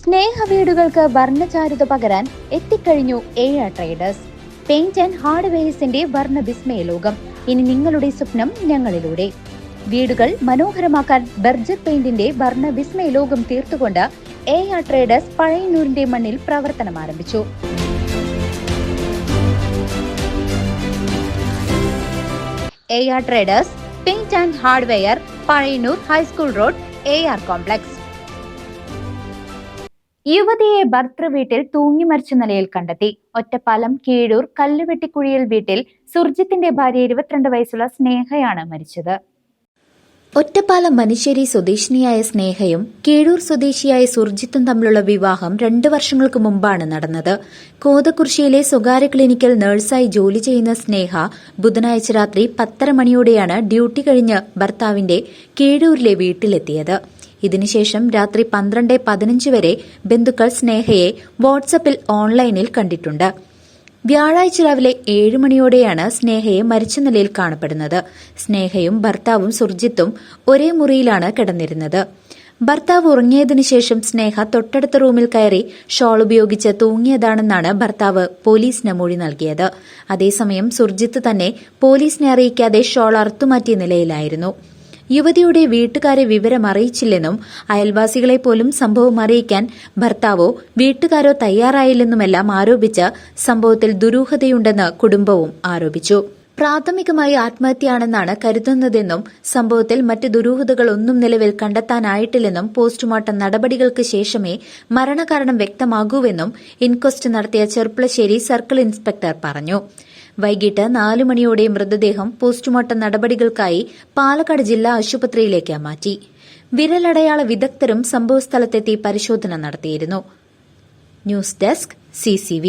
സ്നേഹ വീടുകൾക്ക് വർണ്ണചാരുത പകരാൻ എത്തിക്കഴിഞ്ഞു AR ട്രേഡേഴ്സ്. പെയിന്റ് ആൻഡ് ഹാർഡ്വെയർസിന്റെ വർണ്ണ വിസ്മയ ലോകം. ഇനി നിങ്ങളുടെ സ്വപ്നം ഞങ്ങളിലൂടെ. വീടുകൾ മനോഹരമാക്കാൻ ബർജർ പെയിന്റിന്റെ വർണ്ണ വിസ്മയ ലോകം തീർത്തുകൊണ്ട് AR ട്രേഡേഴ്സ് പഴയന്നൂരിന്റെ മണ്ണിൽ പ്രവർത്തനം ആരംഭിച്ചു. AR traders paint and hardware, Pazhayannur high school road, AR complex. യുവതിയെ ഭർത്തൃ വീട്ടിൽ തൂങ്ങി മരിച്ച നിലയിൽ കണ്ടെത്തി. ഒറ്റപ്പാലം കീഴൂർ കല്ലുവെട്ടിക്കുഴിയിൽ വീട്ടിൽ സുർജിത്തിന്റെ ഭാര്യ 22 വയസ്സുള്ള സ്നേഹയാണ് മരിച്ചത്. ഒറ്റപ്പാലം മനുശ്ശേരി സ്വദേശിനിയായ സ്നേഹയും കീഴൂർ സ്വദേശിയായ സുർജിത്തും തമ്മിലുള്ള വിവാഹം 2 വർഷങ്ങൾക്ക് മുമ്പാണ് നടന്നത്. കോതക്കുറിശ്ശിയിലെ സ്വകാര്യ ക്ലിനിക്കിൽ നഴ്സായി ജോലി ചെയ്യുന്ന സ്നേഹ ബുധനാഴ്ച രാത്രി 10:30 മണിയോടെയാണ് ഡ്യൂട്ടി കഴിഞ്ഞ് ഭർത്താവിന്റെ കീഴൂരിലെ വീട്ടിലെത്തിയത്. ഇതിനുശേഷം രാത്രി 12:15 വരെ ബന്ധുക്കൾ സ്നേഹയെ വാട്സാപ്പിൽ ഓൺലൈനിൽ കണ്ടിട്ടുണ്ട്. വ്യാഴാഴ്ച രാവിലെ 7 മണിയോടെയാണ് സ്നേഹയെ മരിച്ച നിലയിൽ കാണപ്പെടുന്നത്. സ്നേഹയും ഭർത്താവും സുർജിത്തും ഒരേ മുറിയിലാണ് കിടന്നിരുന്നത്. ഭർത്താവ് ഉറങ്ങിയതിനു ശേഷം സ്നേഹ തൊട്ടടുത്ത റൂമിൽ കയറി ഷോൾ ഉപയോഗിച്ച് തൂങ്ങിയതാണെന്നാണ് ഭർത്താവ് പോലീസിന് മൊഴി നൽകിയത്. അതേസമയം സുർജിത്ത് തന്നെ പോലീസിനെ അറിയിക്കാതെ ഷോൾ അറുത്തുമാറ്റിയ നിലയിലായിരുന്നു. യുവതിയുടെ വീട്ടുകാരെ വിവരം അറിയിച്ചില്ലെന്നും അയൽവാസികളെ പോലും സംഭവം അറിയിക്കാൻ ഭർത്താവോ വീട്ടുകാരോ തയ്യാറായില്ലെന്നുമെല്ലാം ആരോപിച്ച് സംഭവത്തിൽ ദുരൂഹതയുണ്ടെന്ന് കുടുംബവും ആരോപിച്ചു. പ്രാഥമികമായി ആത്മഹത്യയാണെന്നാണ് കരുതുന്നതെന്നും സംഭവത്തിൽ മറ്റ് ദുരൂഹതകളൊന്നും നിലവിൽ കണ്ടെത്താനായിട്ടില്ലെന്നും പോസ്റ്റ്മോർട്ടം നടപടികൾക്ക് ശേഷമേ മരണകാരണം വ്യക്തമാകൂവെന്നും ഇൻക്വസ്റ്റ് നടത്തിയ ചെർപ്പുളശ്ശേരി സർക്കിൾ ഇൻസ്പെക്ടർ പറഞ്ഞു. വൈകിട്ട് 4 മണിയോടെ മൃതദേഹം പോസ്റ്റ്മോർട്ടം നടപടികൾക്കായി പാലക്കാട് ജില്ലാ ആശുപത്രിയിലേക്ക് മാറ്റി. വിരലടയാള വിദഗ്ധരും സംഭവസ്ഥലത്തെത്തി പരിശോധന നടത്തിയിരുന്നു. News desk CCV.